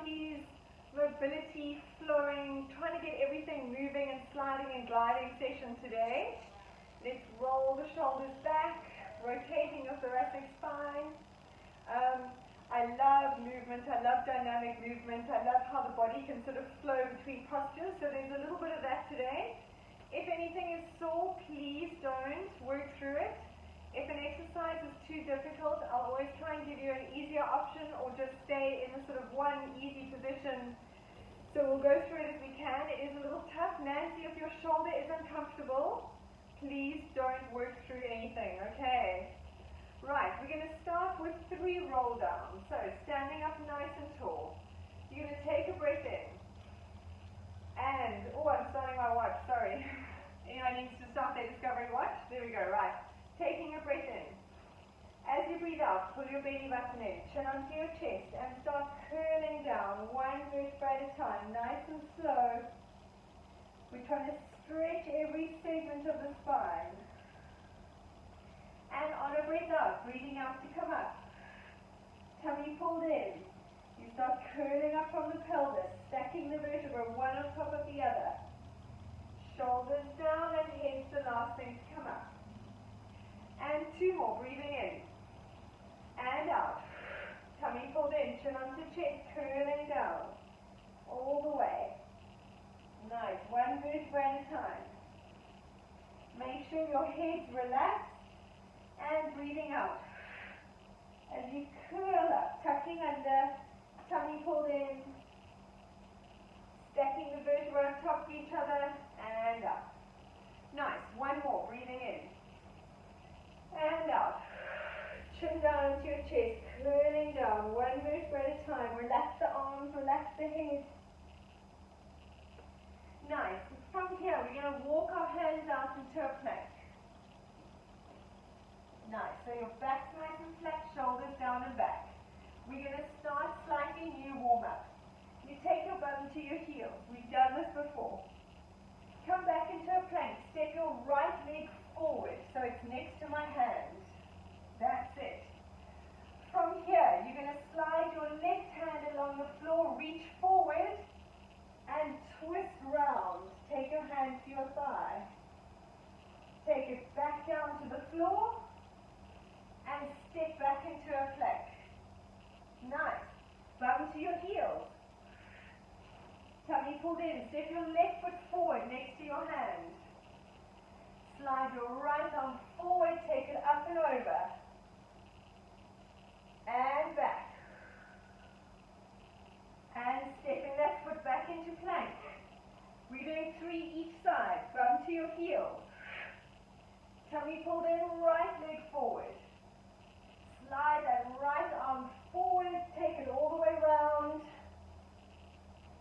Pilates, mobility, flowing, trying to get everything moving and sliding and gliding session today. Let's roll the shoulders back, rotating your thoracic spine. I love movement, I love dynamic movement, I love how the body can sort of flow between postures, so there's a little bit of that today. If anything is sore, please don't work through it. If an exercise is too difficult, I'll always try and give you an easier option or just stay in a sort of one easy position. So we'll go through it as we can. It is a little tough. Nancy, if your shoulder is uncomfortable, please don't work through anything, okay? Right, we're going to start with 3 roll downs. So standing up nice and tall. You're going to take a breath in. And, oh, I'm starting my watch, sorry. Anyone needs to start their discovery watch? There we go, right. Taking a breath in. As you breathe out, pull your belly button in, chin onto your chest, and start curling down, 1 vertebra at a time, nice and slow. We're trying to stretch every segment of the spine. And on a breath out, breathing out to come up. Tummy pulled in. You start curling up from the pelvis, stacking the vertebra one on top of the other. Shoulders down and head's the last thing to come up. And 2 more, breathing in. And out. Tummy pulled in, chin onto chest, curling down. All the way. Nice, 1 vertebra at a time. Make sure your head's relaxed. And breathing out. As you curl up, tucking under, tummy pulled in. Stacking the vertebrae on top of each other. And up. Nice, 1 more, breathing in. And out. Chin down to your chest, curling down, 1 vertebra at a time. Relax the arms, relax the head. Nice. From here, we're going to walk our hands out into a plank. Nice. So your back's nice and flat, shoulders down and back. We're going to start slightly new warm-up. You take your bum to your heels. We've done this before. Come back into a plank. Step your right leg forward so it's next to my hand. That's it. From here, you're going to slide your left hand along the floor, reach forward, and twist round. Take your hand to your thigh. Take it back down to the floor, and step back into a plank. Nice. Bum to your heels. Tummy pulled in. Step your left foot forward next to your hand. Slide your right arm forward, take it up and over. And back. And stepping that foot back into plank. We're doing 3 each side. Bum to your heels. Tummy pulled in, right leg forward. Slide that right arm forward, take it all the way round.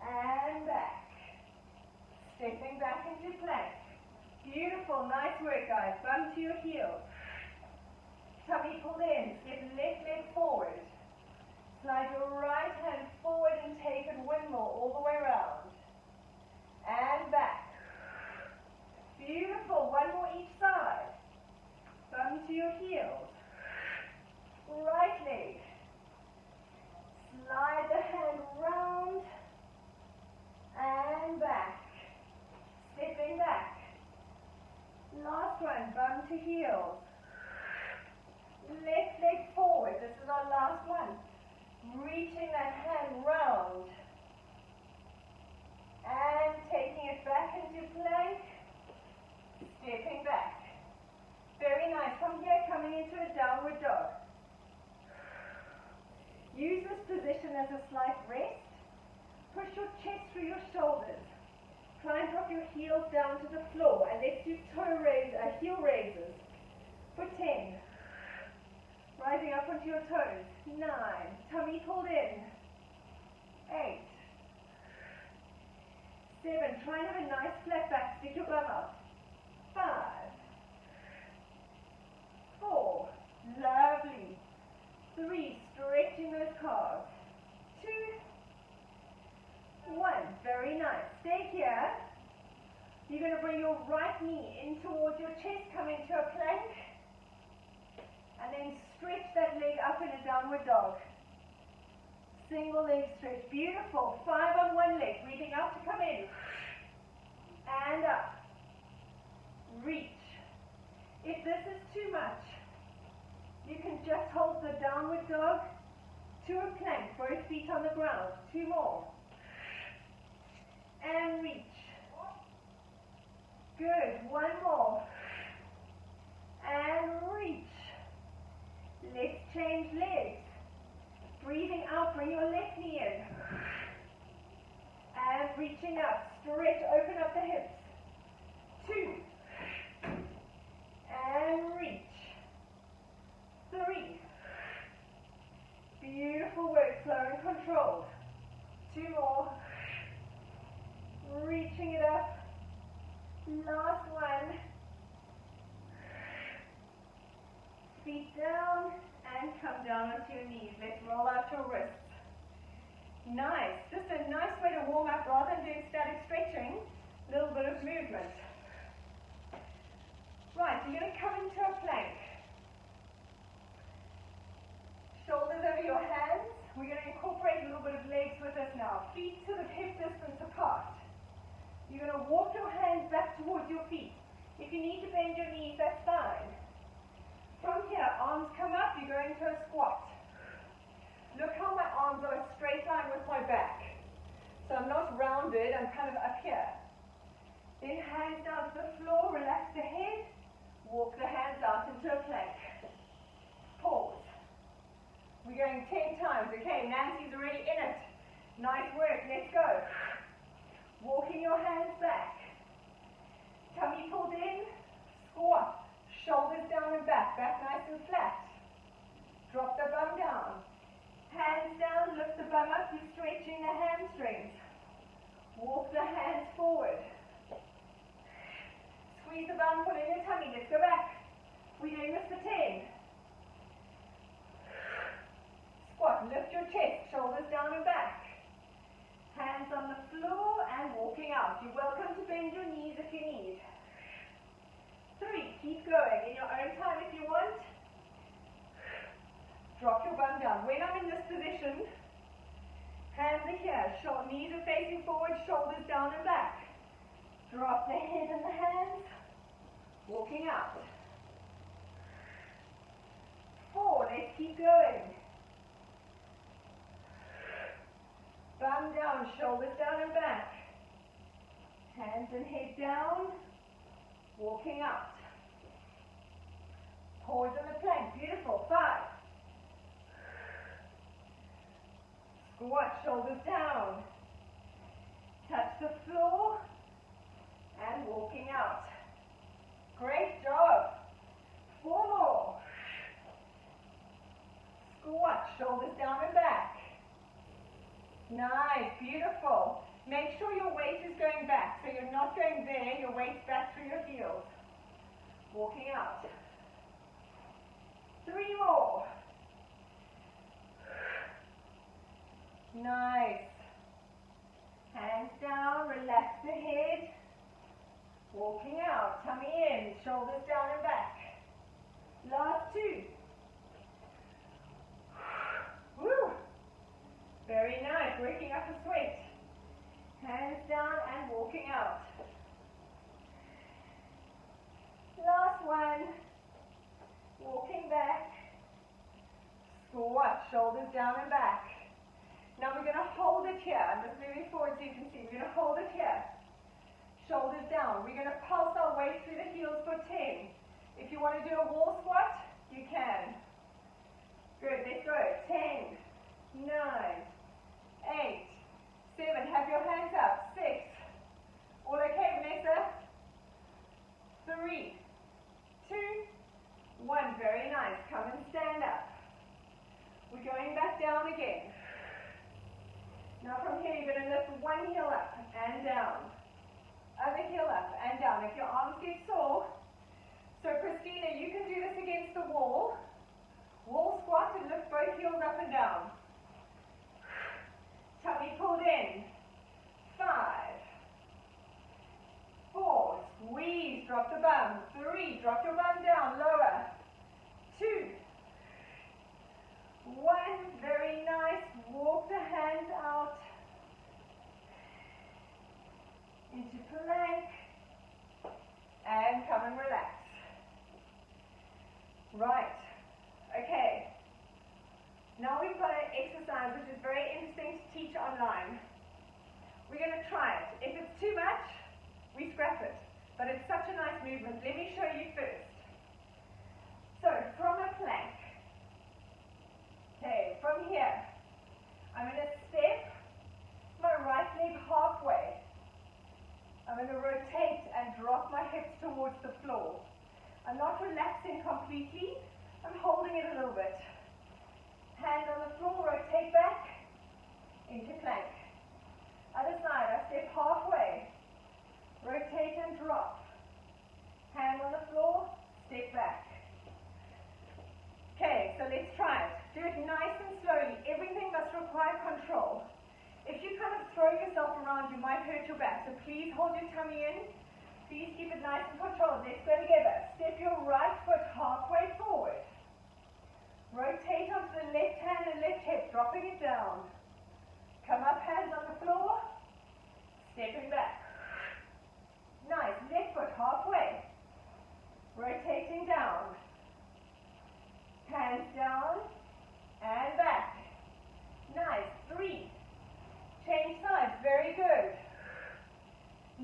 And back. Stepping back into plank. Beautiful, nice work guys. Bum to your heels. Tummy pulled in, step left leg forward. Slide your right hand forward and take it windmill all the way around. And back. Beautiful, 1 more each side. Bum to your heels. Right leg. Slide the hand round. And back. Stepping back. Last one, bum to heels. Left leg forward. This is our last one. Reaching that hand round. And taking it back into plank. Stepping back. Very nice. From here, coming into a downward dog. Use this position as a slight rest. Push your chest through your shoulders. Try and drop your heels down to the floor and let's do heel raises for 10. Rising up onto your toes. 9. Tummy pulled in. 8. 7. Try and have a nice flat back. Stick your bum out. 5. 4. Lovely. 3. Stretching those calves. 2. 1. Very nice. Stay here. You're going to bring your right knee in towards your chest, come into a plank, and then stretch that leg up in a downward dog. Single leg stretch. Beautiful. 5 on one leg. Breathing out to come in. And up. Reach. If this is too much, you can just hold the downward dog to a plank, both feet on the ground. 2 more. And reach. Good. 1 more. And reach. Let's change legs. Breathing out, bring your left knee in. And reaching up. Stretch, open up the hips. 2. And reach. 3. Beautiful work, slow and controlled. 2 more. Reaching it up. Last one. Feet down and come down onto your knees. Let's roll out your wrists. Nice. Just a nice way to warm up rather than doing static stretching. A little bit of movement. Right, you're going to come into a plank. Shoulders over your hands. We're going to incorporate a little bit of legs with us now. Feet to the hip distance apart. You're going to walk your hands back towards your feet. If you need to bend your knees, that's fine. From here, arms come up, you go into a squat. Look how my arms are a straight line with my back. So I'm not rounded, I'm kind of up here. Then hands down to the floor, relax the head, walk the hands out into a plank. Pause. We're going 10 times. Okay, Nancy's already in it. Nice work, let's go. Walking your hands back. Tummy pulled in, squat. Shoulders down and back nice and flat. Drop the bum down. Hands down, lift the bum up, you're stretching the hamstrings. Walk the hands forward. Squeeze the bum, pull in your tummy, let's go back. We're doing this for 10. Squat, lift your chest, shoulders down and back. Hands on the floor and walking out. You're welcome to bend your knees if you need. 3, keep going in your own time if you want. Drop your bum down. When I'm in this position, hands are here, knees are facing forward, shoulders down and back. Drop the head and the hands, walking out. 4, let's keep going. Bum down, shoulders down and back. Hands and head down. Walking out. Pause on the plank. Beautiful. 5. Squat, shoulders down. Touch the floor. And walking out. Great job. 4 more. Squat, shoulders down and back. Nice. Beautiful. Make sure your weight is going back, so you're not going there, your weight's back through your heels. Walking out. 3 more. Nice. Hands down, relax the head. Walking out, tummy in, shoulders down and back. Last 2. Woo! Very nice, working up a sweat. Hands down and walking out. Last one. Walking back. Squat, shoulders down and back. Now we're going to hold it here. I'm just moving forward so you can see. We're going to hold it here. Shoulders down. We're going to pulse our weight through the heels for 10. If you want to do a wall squat, you can. Good, let's go. 10, 9, 8, 7, have your hands up. 6. All okay, Vanessa? 3, 2, 1. Very nice. Come and stand up. We're going back down again. Now from here, you're going to lift one heel up and down. Other heel up and down. If your arms get sore, so Christina, you can do this against the wall. Wall squat and lift both heels up and down. Tummy pulled in. 5, 4, squeeze, drop the bum. 3, drop your bum down, lower. 2, 1, very nice. Walk the Right. Okay. Now we've got an exercise which is very interesting to teach online. We're going to try it. If it's too much, we scrap it. But it's such a nice movement. Let me show you first. So, from a plank. Okay, from here, I'm going to step my right leg halfway. I'm going to rotate and drop my hips towards the floor. I'm not relaxing completely. I'm holding it a little bit. Hand on the floor, rotate back into plank. Other side, I step halfway. Rotate and drop. Hand on the floor, step back. Okay, so let's try it. Do it nice and slowly. Everything must require control. If you kind of throw yourself around, you might hurt your back. So please hold your tummy in. Please keep it nice and controlled. Let's go together. Step your right foot halfway forward. Rotate onto the left hand and left hip, dropping it down. Come up, hands on the floor. Stepping back. Nice. Left foot halfway. Rotating down. Hands down and back. Nice. 3. Change sides. Very good.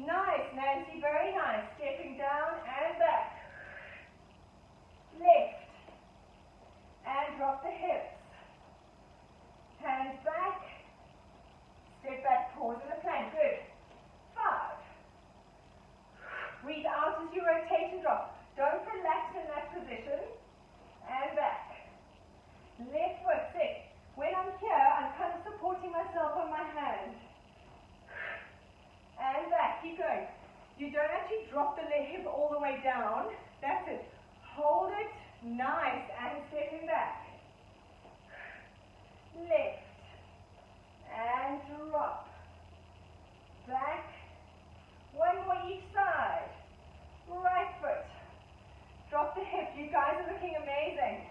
Nice, Nancy. Very nice. Stepping down and back. Left. And drop the hips. Hands back. Step back. Pause in the plank. Good. 5. Breathe out as you rotate and drop. Don't relax in that position. And back. Left foot. 6. When I'm here, I'm kind of supporting myself on my hand. And back. Keep going. You don't actually drop the hip all the way down. That's it. Hold it. Nice. And stepping back. Left. And drop. Back. One more each side. Right foot. Drop the hip. You guys are looking amazing.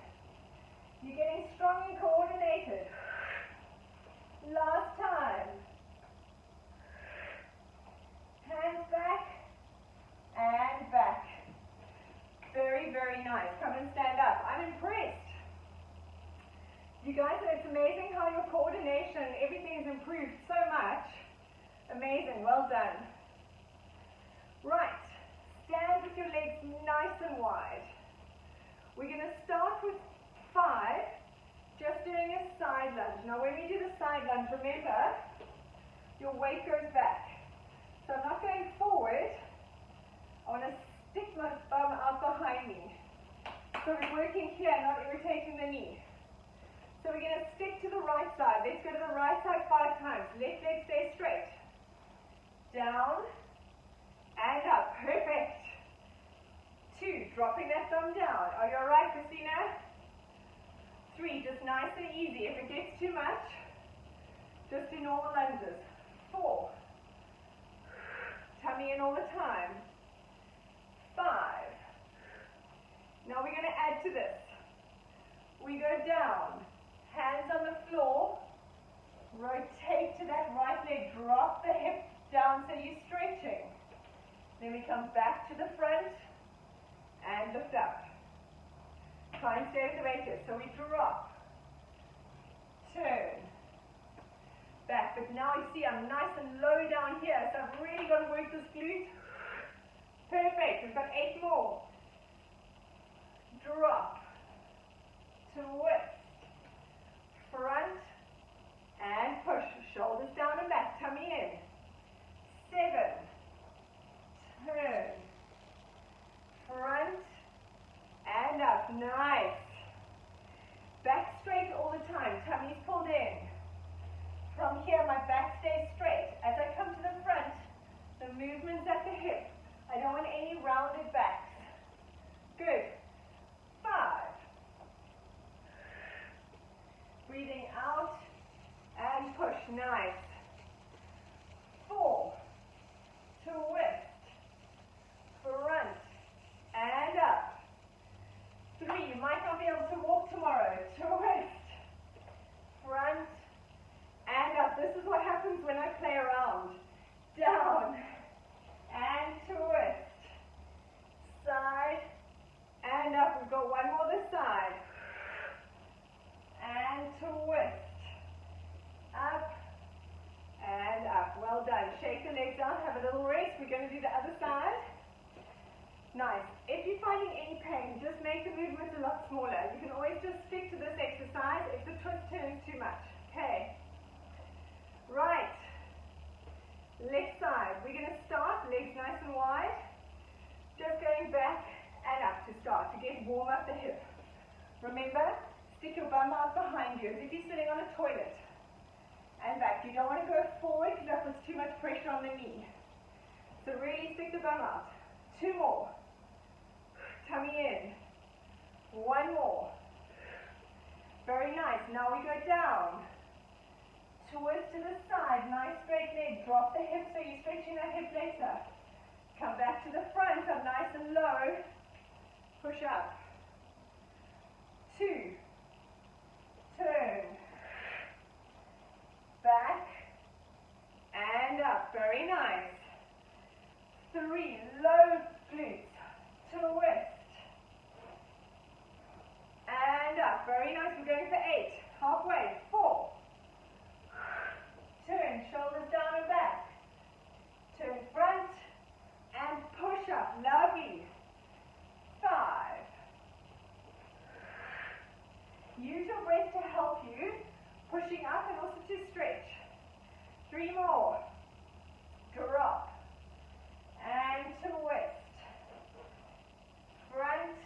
You're getting strong and coordinated. Last time. Hands back and back. Very, very nice. Come and stand up. I'm impressed. You guys, it's amazing how your coordination, everything has improved so much. Amazing. Well done. Right. Stand with your legs nice and wide. We're going to start with 5, just doing a side lunge. Now when we do the side lunge, remember, your weight goes back. So I'm not going forward. I want to stick my bum out behind me. So we're working here, not irritating the knee. So we're going to stick to the right side. Let's go to the right side 5 times. Left leg stay straight. Down and up. Perfect. 2, dropping that thumb down. Are you all right, Christina? 3, just nice and easy. If it gets too much, just do normal lunges. 4, tummy in all the time. 5. Now we're going to add to this. We go down, hands on the floor, rotate to that right leg, drop the hip down so you're stretching. Then we come back to the front and lift up. Try and stay with the weight here. So we drop, turn, back. But now you see I'm nice and low down here, so I've really got to work this glute. Perfect. We've got 8 more. Drop, twist, front, and push. Shoulders down and back. Tummy in. 7, turn, front, and up. Nice. Back straight all the time. Tummy's pulled in. From here, my back stays straight. As I come to the front, the movement's at the hip. I don't want any rounded backs. Good. 5. Breathing out and push. Nice. 4. Twist. Front and up. 3. You might not be able to walk tomorrow. Twist. Front and up. This is what happens when I play around. Down and twist. Side and up. We've got one more this side. twist. Up and up. Well done. Shake the legs out. Have a little rest. We're going to do the other side. Nice. If you're finding any pain, just make the movement a lot smaller. You can always just stick to this exercise if the twist turns too much. Okay. Right. Left side. We're going to start, legs nice and wide. Just going back and up to start, to get warm up the hip. Remember, stick your bum out behind you as if you're sitting on a toilet. And back. You don't want to go forward because that puts too much pressure on the knee. So really stick the bum out. 2 more. Tummy in. 1 more. Very nice. Now we go down. Twist to the side. Nice straight leg. Drop the hip so you're stretching that hip later. Come back to the front. Up nice and low. Push up. 2. Turn. Back and up. Very nice. 3. Low glutes. Twist. And up. Very nice. We're going for 8. Halfway. 4. Turn. Shoulders down and back. Turn front. And push up. Lovely. 5. Use your breath to help you. Pushing up and also to stretch. 3 more. Drop. And twist. Front.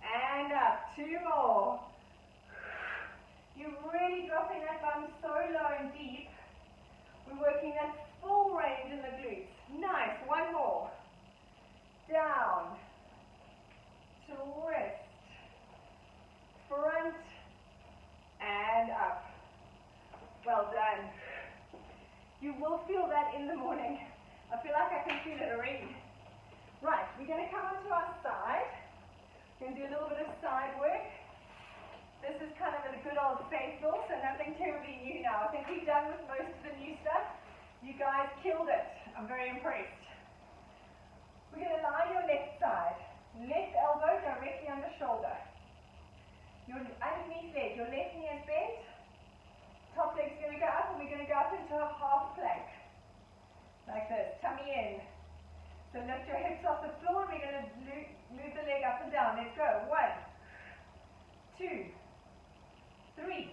And up. 2 more. You're really dropping that bum so low and deep. We're working that full range in the glutes. Nice. 1 more. Down. Twist. Front. And up. Well done. You will feel that in the morning. I feel like I can feel it already. Right, we're going to come onto our side. We're going to do a little bit of side work. This is kind of a good old faithful, so nothing terribly new now. I think we're done with most of the new stuff. You guys killed it. I'm very impressed. We're going to lie your left side. Left elbow directly under shoulder. Your underneath leg, your left knee is bent. Top leg's going to go up, and we're going to go up into a half plank. Like this, tummy in. So lift your hips off the floor, and we're going to move the leg up and down. Let's go. 1, 2, 3,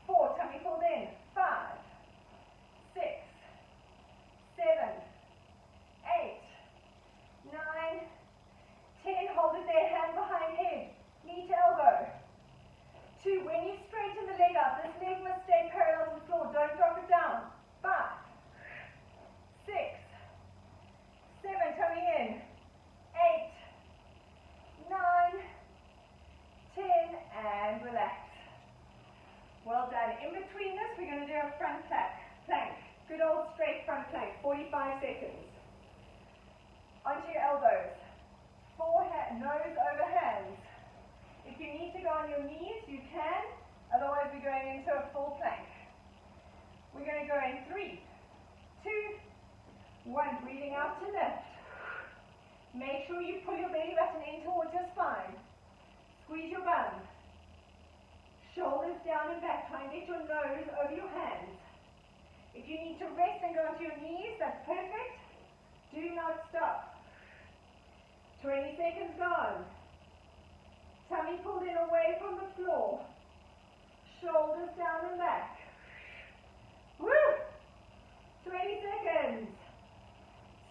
4. Tummy pulled in. 5, 6, 7, 8, 9, 10. Hold it there, hand behind head. Knee to elbow. 2. When you straighten the leg up, this leg must stay parallel to the floor. Don't drop it down. 5, 6, 7. Tummy in. 8, 9, 10. And relax. Well done. In between this, we're going to do a front plank. Good old straight front plank. 45 seconds. Onto your elbows. Forehead, nose over hands. If you need to go on your knees, you can. Otherwise, we're going into a full plank. We're going to go in 3, 2, 1. Breathing out to lift. Make sure you pull your belly button in towards your spine. Squeeze your bum. Shoulders down and back. Try and get your nose over your hands. If you need to rest and go onto your knees, that's perfect. Do not stop. 20 seconds gone. Tummy pulled in away from the floor. Shoulders down and back. Woo! 20 seconds.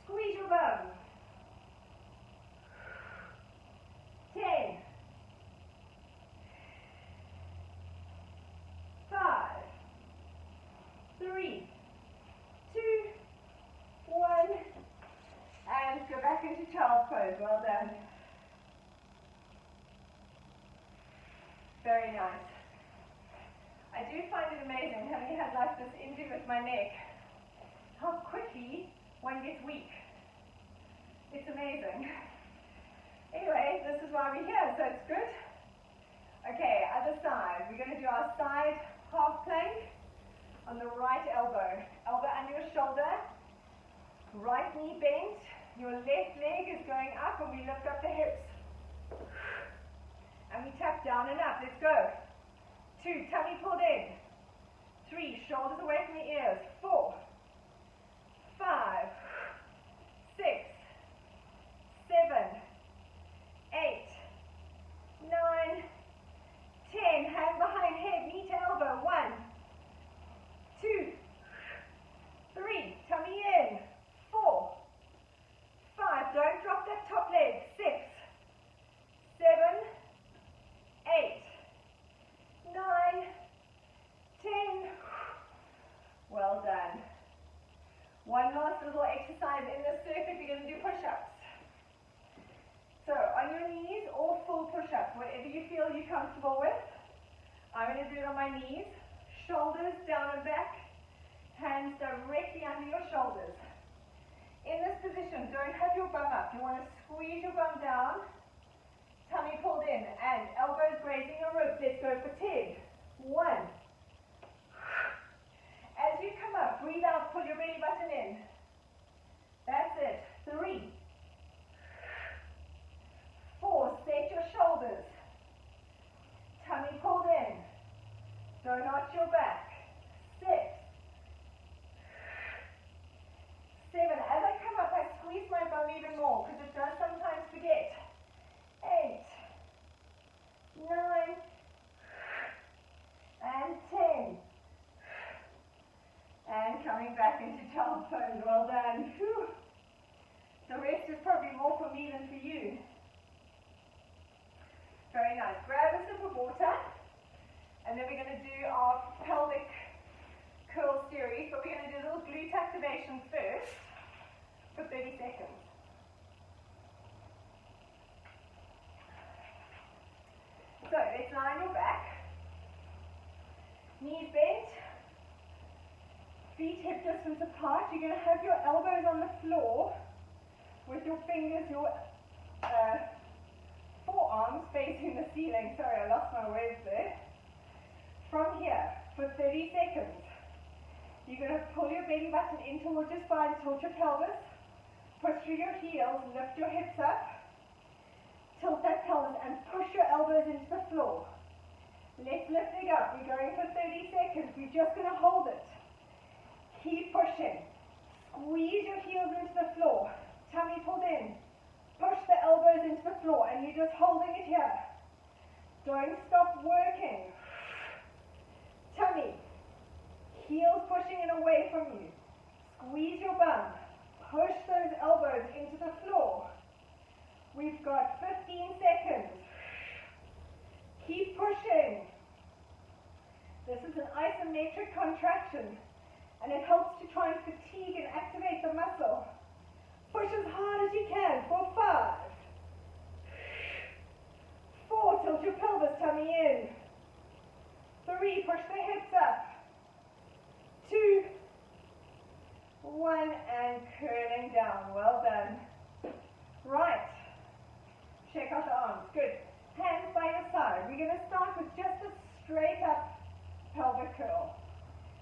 Squeeze your bum. 10. 5, 3, 2, 1. And go back into child's pose. Well done. Very nice. I do find it amazing having had like this injury with my neck, how quickly one gets weak. It's amazing. Anyway, this is why we're here, so it's good. Okay, other side. We're going to do our side half plank on the right elbow. Elbow under your shoulder, right knee bent, your left leg is going up, and we lift up the hips. And we tap down and up. Let's go. 2, tummy pulled in. 3, shoulders away from the ears. 4, 5, 6, 7, 8, 9, 10. Hand behind head, knee to elbow. 1, 2, 3, tummy in. 4, 5, don't drop that top leg. 6, 7, 8, 9, 10. Well done. One last little exercise in this circuit. We're going to do push-ups. So on your knees or full push-ups, whatever you feel you're comfortable with. I'm going to do it on my knees. Shoulders down and back. Hands directly under your shoulders. In this position, don't have your bum up. You want to squeeze your bum down. Tummy pulled in and elbows grazing your ribs. Let's go for 10. 1. As you come up, breathe out, pull your belly button in. That's it. 3. 4. Set your shoulders. Tummy pulled in. Don't arch your back. 6. 7. As I come up, I squeeze my bum even more because it does sometimes forget. 8, 9, and 10. And coming back into child's pose. Well done. Whew. The rest is probably more for me than for you. Very nice. Grab a sip of water. And then we're going to do our pelvic curl series. But we're going to do a little glute activation first for 30 seconds. So let's lie on your back. Knees bent. Feet hip distance apart. You're going to have your elbows on the floor with your fingers, your forearms facing the ceiling. Sorry, I lost my words there. From here, for 30 seconds, you're going to pull your belly button in towards your spine, tilt your pelvis, push through your heels, lift your hips up, tilt that pelvis, and push your elbows into the floor. Let's lift it up. We're going for 30 seconds. We're just going to hold it. Keep pushing. Squeeze your heels into the floor. Tummy pulled in. Push the elbows into the floor, and you're just holding it here. Don't stop working. Tummy. Heels pushing it away from you. Squeeze your bum. Push those elbows into the floor. We've got 15 seconds. Keep pushing. This is an isometric contraction, and it helps to try and fatigue and activate the muscle. Push as hard as you can for 5. 4, tilt your pelvis, tummy in. 3, push the hips up. 2, 1, and curling down. Well done. Right. Check out the arms. Good. Hands by your side. We're going to start with just a straight up pelvic curl.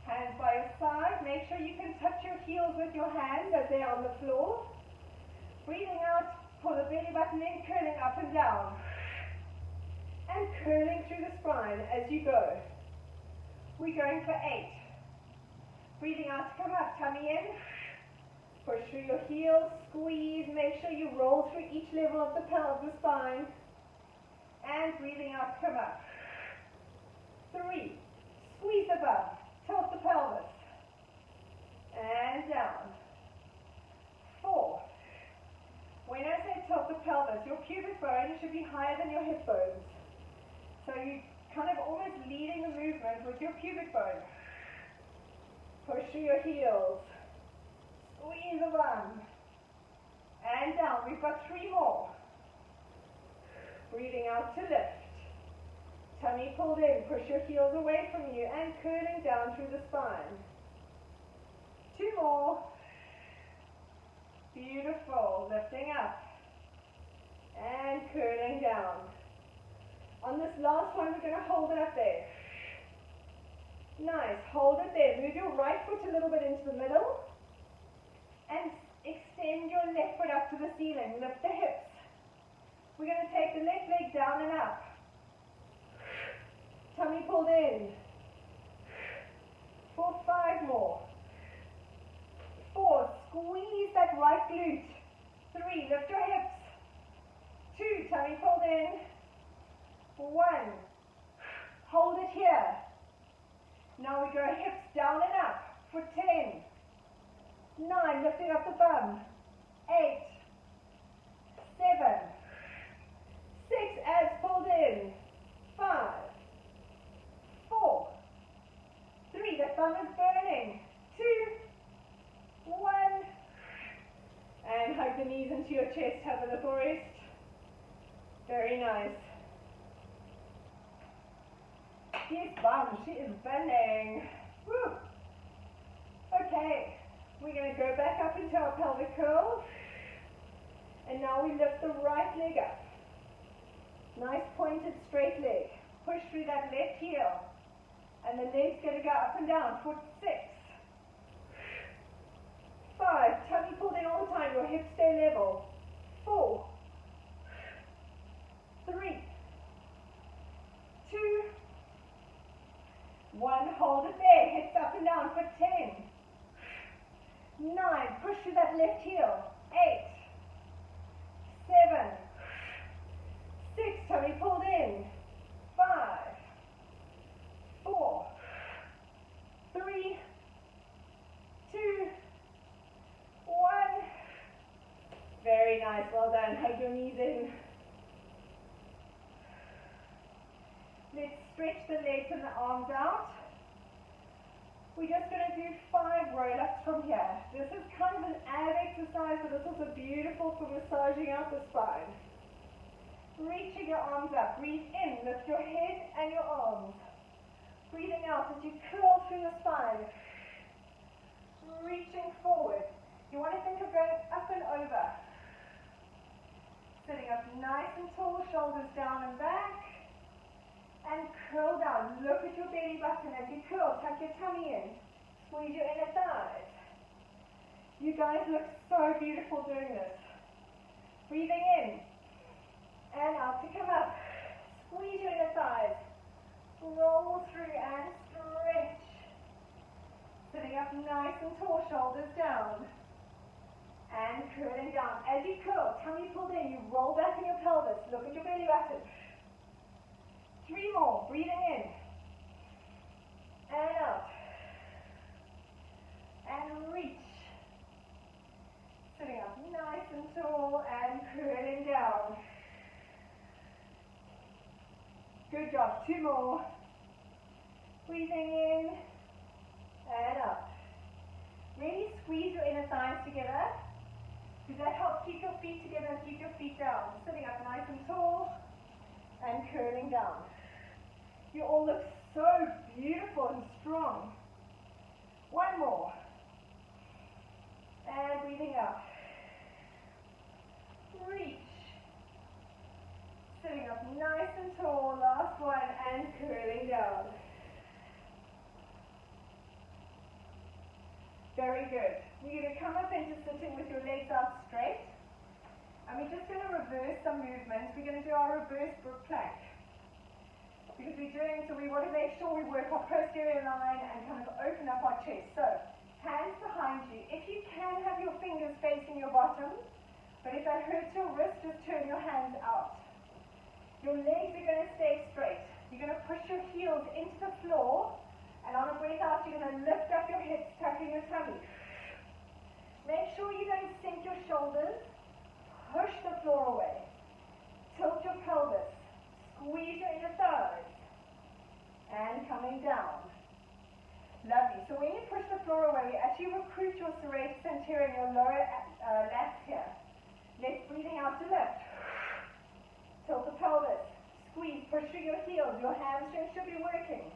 Hands by your side. Make sure you can touch your heels with your hands as they are on the floor. Breathing out, pull the belly button in, curling up and down. And curling through the spine as you go. We're going for 8. Breathing out to come up, tummy in. Push through your heels, squeeze, make sure you roll through each level of the spine. And breathing out to come up. 3. Squeeze the bum, tilt the pelvis. And down. 4. When I say tilt the pelvis, your pubic bone should be higher than your hip bones. So you're kind of almost leading the movement with your pubic bone. Push through your heels. Squeeze the bum. And down. We've got 3 more. Breathing out to lift. Tummy pulled in. Push your heels away from you and curling down through the spine. 2 more. Beautiful. Lifting up. And curling down. On this last one, we're going to hold it up there. Nice. Hold it there. Move your right foot a little bit into the middle. And extend your left foot up to the ceiling. Lift the hips. We're going to take the left leg down and up. Tummy pulled in. it here. Now we go hips down and up for 10, 9, lifting up the bum, 8, 7, 6, abs pulled in, 5, 4, 3, the thumb is burning, 2, 1, and hug the knees into your chest, have a little rest. Very nice. Yes, bum, she is burning. Woo. Okay, we're going to go back up into our pelvic curl. And now we lift the right leg up. Nice pointed straight leg. Push through that left heel. And the leg's going to go up and down for 6, 5, tummy pulled in all the time, your hips stay level. 4, 3, 2, 1, hold it there, hips up and down for 10, 9, push through that left heel, 8, 7, 6, tummy pulled in, 5, 4, 3, 2, 1. Very nice, well done. Hug your knees in. Let's stretch the legs and the arms out. We're just going to do 5 roll-ups from here. This is kind of an ab exercise, but it's also beautiful for massaging out the spine. Reaching your arms up. Breathe in, lift your head and your arms. Breathing out as you curl through the spine. Reaching forward. You want to think of going up and over. Sitting up nice and tall, shoulders down and back. And curl down. Look at your belly button as you curl. Tuck your tummy in. Squeeze your inner thighs. You guys look so beautiful doing this. Breathing in. And out to come up. Squeeze your inner thighs. Roll through and stretch. Sitting up nice and tall, shoulders down. And curling down. As you curl, tummy pulled in, you roll back in your pelvis. Look at your belly button. 3 more. Breathing in. And out. And reach. Sitting up nice and tall and curling down. Good job. 2 more. Breathing in. And out. Really squeeze your inner thighs together. Because that helps keep your feet together and keep your feet down. Sitting up nice and tall and curling down. You all look so beautiful and strong. 1 more. And breathing out. Reach. Sitting up nice and tall. Last one and curling down. Very good. You're going to come up into sitting with your legs out straight. And we're just going to reverse some movements. We're going to do our reverse brook plank. Because we want to make sure we work our posterior line and kind of open up our chest. So, hands behind you. If you can, have your fingers facing your bottom. But if that hurts your wrist, just turn your hands out. Your legs are going to stay straight. You're going to push your heels into the floor. And on a breath out, you're going to lift up your hips, tucking your tummy. Make sure you don't sink your shoulders. Push the floor away. Tilt your pelvis. Squeeze your inner thighs. And coming down. Lovely. So when you push the floor away, you actually recruit your serratus anterior, your lower lats here. Let's breathing out to lift. Tilt the pelvis. Squeeze. Push through your heels. Your hamstrings should be working.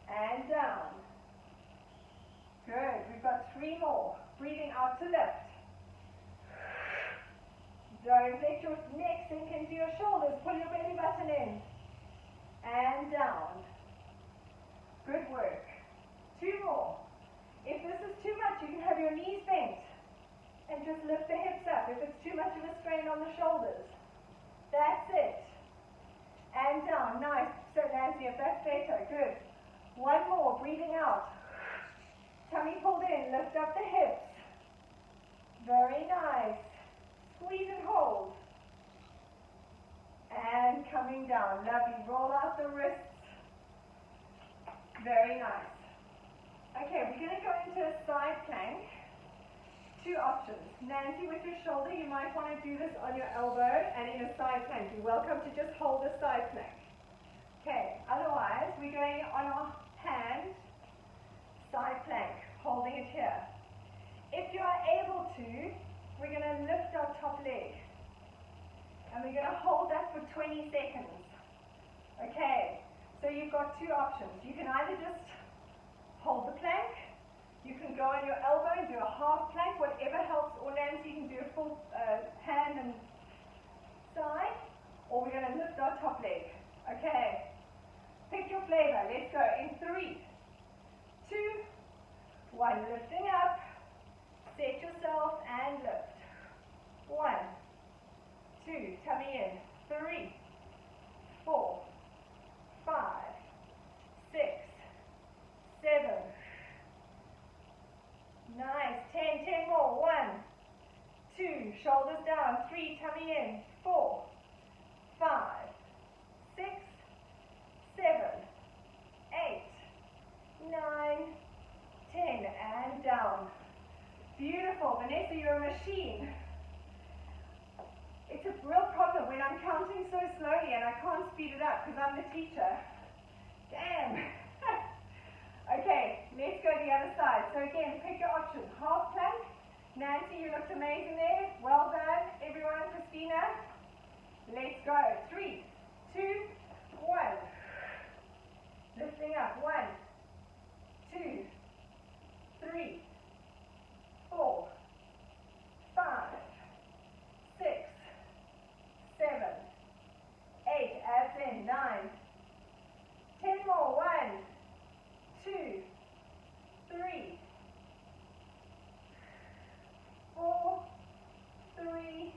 And down. Good. We've got 3 more. Breathing out to lift. Don't let your neck sink into your shoulders. Pull your belly button in. And down. Good work. 2 more. If this is too much, you can have your knees bent. And just lift the hips up if it's too much of a strain on the shoulders. That's it. And down. Nice. So Nancy, if that's better. Good. 1 more, breathing out. Tummy pulled in, lift up the hips. Very nice. Squeeze and hold. And coming down. Lovely. Roll out the wrists. Very nice. Okay, we're going to go into a side plank. Two options. Nancy, with your shoulder, you might want to do this on your elbow, and in a side plank, you're welcome to just hold a side plank. Okay, otherwise, we're going on our hand, side plank, holding it here. If you are able to, we're going to lift our top leg, and we're going to hold that for 20 seconds. Okay, so you've got two options. You can either just hold the plank, you can go on your elbow and do a half plank, whatever helps, or Nancy, you can do a full hand and side, or we're going to lift our top leg. Okay, pick your flavor. Let's go in 3, 2, 1. Lifting up, set yourself and lift. 1, 2, tummy in. 3, 4, 5, 6, 7. Nice. 10 more. 1, 2, shoulders down. 3, tummy in. 4, 5, 6, 7, 8, 9, 10, and down. Beautiful. Vanessa, you're a machine. It's a real problem when I'm counting so slowly and I can't speed it up because I'm the teacher. Damn. Okay, let's go the other side. So again, pick your option. Half plank. Nancy, you looked amazing there. Well done. Everyone, Christina. Let's go. 3, 2, 1. Lifting up. 1, 2, 3, 4, 5, 6, 7, 8. Abs in. 9, 10 more. 1, 2, 3, 4, 3,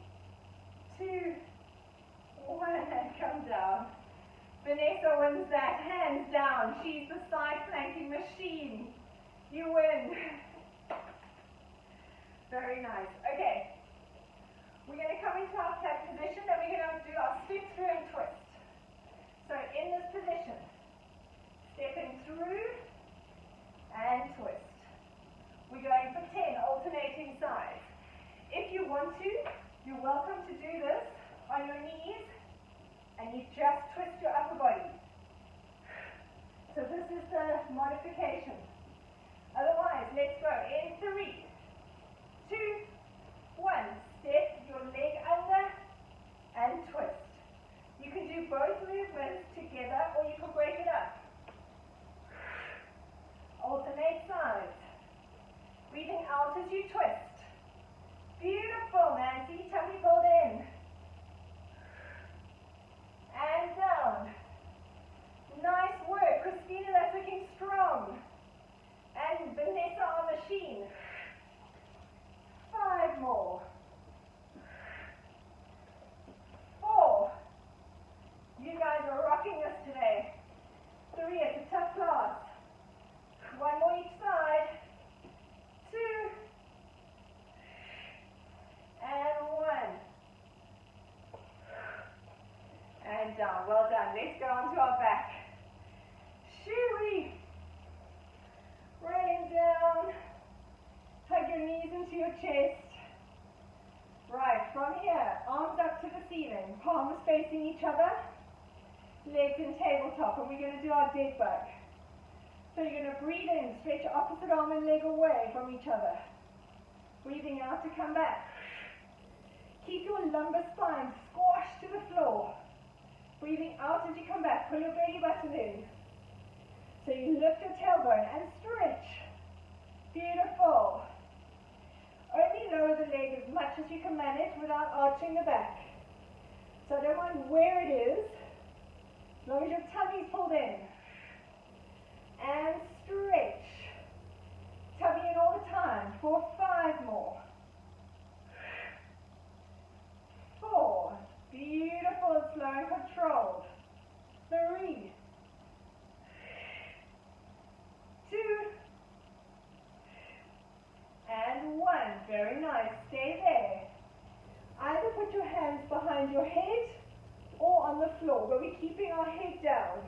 2, 1, and come down. Vanessa wins that, hands down. She's the side planking machine. You win. Very nice. Okay. We're going to come into our plank position and we're going to do our step through and twist. So in this position, stepping through and twist. We're going for 10 alternating sides. If you want to, you're welcome to do this on your knees and you just twist your upper body. So this is the modification. Otherwise, let's go in 3, 2, 1. Step your leg under and twist. You can do both movements together or you can break it up. Alternate sides. Breathing out as you twist. Beautiful, Nancy. Tummy pulled in. And down. Nice work. Christina, that's looking strong. And Vanessa, our machine. 5 more. 4. You guys are rocking this today. 3, it's a tough class. 1 more each side. 2. And 1. And down. Well done. Let's go onto our back. Shoo-wee. Rain down. Hug your knees into your chest. Right, from here, arms up to the ceiling. Palms facing each other. Legs in tabletop. And we're going to do our dead bug. So you're going to breathe in, stretch your opposite arm and leg away from each other. Breathing out to come back. Keep your lumbar spine squashed to the floor. Breathing out as you come back. Pull your belly button in. So you lift your tailbone and stretch. Beautiful. Only lower the leg as much as you can manage without arching the back. So I don't mind where it is, as long as your tummy's pulled in. And stretch. Tummy in all the time for 5 more. 4. Beautiful, slow and controlled. 3. 2. And 1. Very nice. Stay there. Either put your hands behind your head or on the floor, but we're keeping our head down.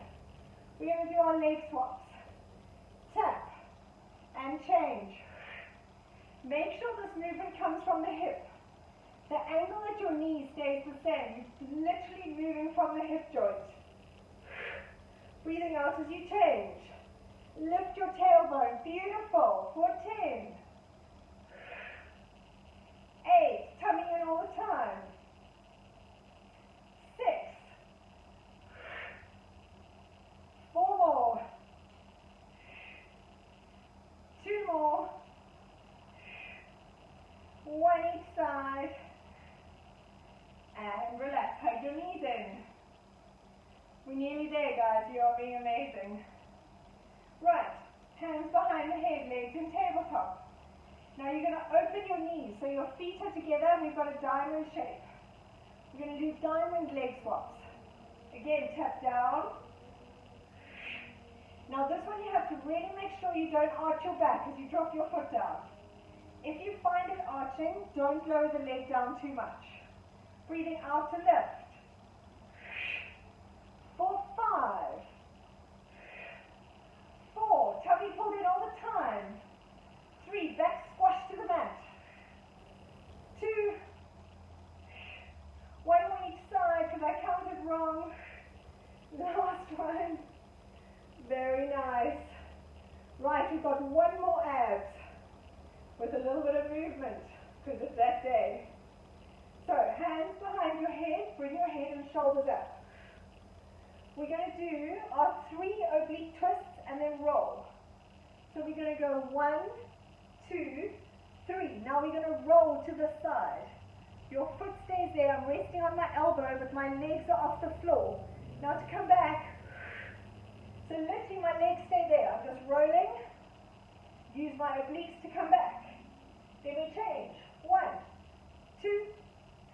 We're going to do our leg swaps. tap, and change. Make sure this movement comes from the hip. The angle at your knee stays the same. You're literally moving from the hip joint. Breathing out as you change. Lift your tailbone. Beautiful. For 10. 8. Tummy in all the time. 6. 4 more. 2 more. 1 each side. And relax. Hug your knees in. We're nearly there, guys. You are being amazing. Right. Hands behind the head, legs in tabletop. Now you're going to open your knees. So your feet are together. We've got a diamond shape. We're going to do diamond leg swaps. Again, tap down. Now this one you have to really make sure you don't arch your back as you drop your foot down. If you find it arching, don't lower the leg down too much. Breathing out to lift. For 5. 4. Tummy pulled in all the time. 3. Back squash to the mat. 2. 1 more each side because I counted wrong. Last one. Very nice. Right, we've got 1 more abs with a little bit of movement because it's that day. So, hands behind your head, bring your head and shoulders up. We're going to do our 3 oblique twists and then roll. So we're going to go 1, 2, 3. Now we're going to roll to the side. Your foot stays there. I'm resting on my elbow, but my legs are off the floor. Now to come back, so literally my legs stay there. I'm just rolling. Use my obliques to come back. Then we change. 1, 2,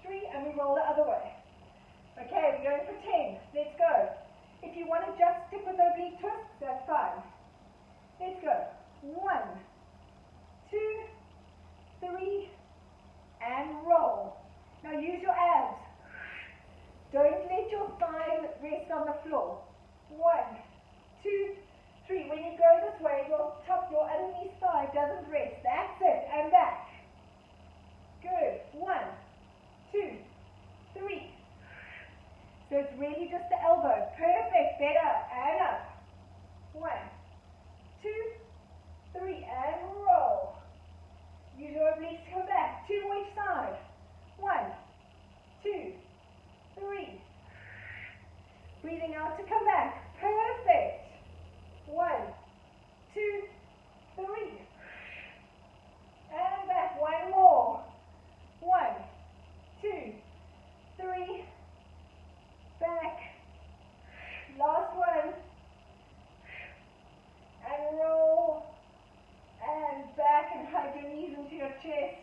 3, and we roll the other way. Okay, we're going for 10. Let's go. If you want to just stick with oblique twists, that's fine. Let's go. 1, 2, 3, and roll. Now use your abs. Don't let your thighs rest on the floor. 1, 2, 3. When you go this way, your underneath thigh doesn't rest. That's it. And back. Good. 1, 2, 3. So it's really just the elbow. Perfect. Better. And up. 1, 2, 3. And roll. Use your obliques to come back. 2 more each side. 1, 2, 3. Breathing out to come back. Perfect. 1, 2, 3. And back. 1 more. 1, 2, 3. Back. Last one. And roll. And back and hug your knees into your chest.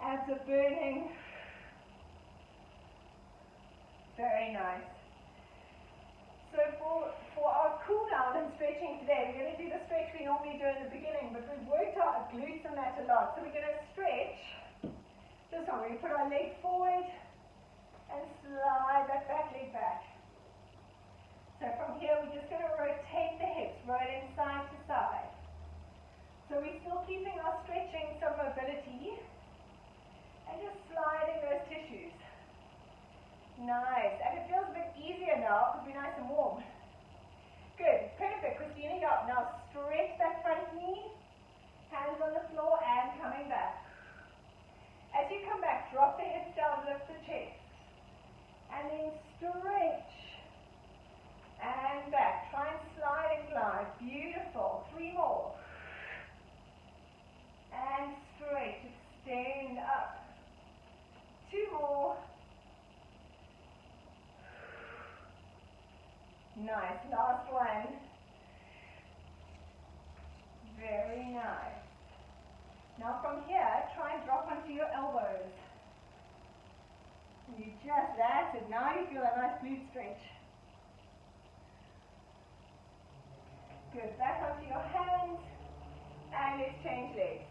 Abs are burning. Very nice. So for our cool down and stretching today, we're going to do the stretch we normally do in the beginning, but we've worked our glutes and that a lot. So we're going to stretch this one. We're going to put our leg forward and slide that back leg back. So from here, we're just going to rotate the hips, rolling side to side. So we're still keeping our stretching some mobility and just sliding those tissues. Nice. And it feels a bit easier now because we're nice and warm. Good. Perfect. Christina, you're up. Now stretch that front knee, hands on the floor and coming back. As you come back, drop the hips down, lift the chest. And then stretch. And back. Try and slide and glide. Beautiful. 3 more. And stretch. Extend up. 2 more. Nice. Last one. Very nice. Now from here, try and drop onto your elbows. That's it. Now you feel a nice glute stretch. Good. Back onto your hands. And let's change legs.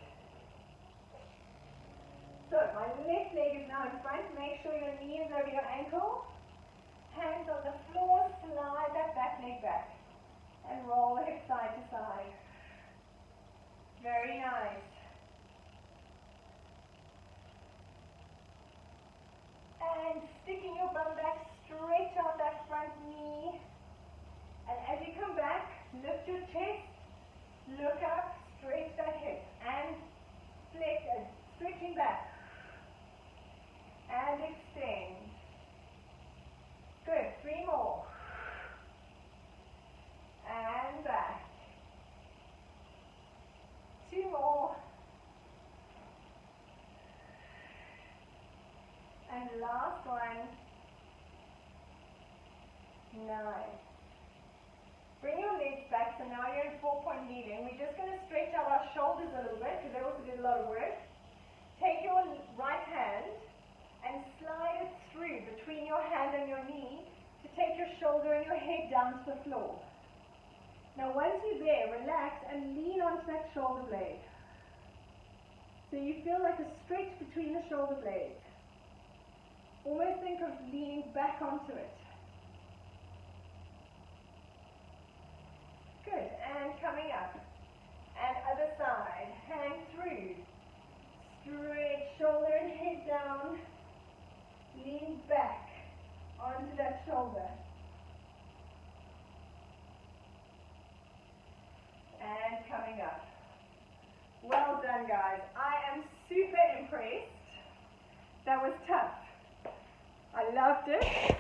So my left leg is now in front. Make sure your knee is over your ankle. Hands on the floor, slide that back leg back. And roll the hips side to side. Very nice. And sticking your bum back, stretch out that front knee. And as you come back, lift your chest, look up, stretch that hip, and flex, stretching back. And extend. Good, 3 more. And back. 2 more. And last one. Nice. Bring your legs back, so now you're in 4-point kneeling. We're just going to stretch out our shoulders a little bit, because they also did a lot of work. Take your right hand and slide it through between your hand and your knee to take your shoulder and your head down to the floor. Now once you're there, relax and lean onto that shoulder blade. So you feel like a stretch between the shoulder blades. Almost think of leaning back onto it. Good, and coming up. And other side, hand through. Stretch, shoulder and head down. Lean back onto that shoulder. And coming up. Well done, guys. I am super impressed. That was tough. I loved it.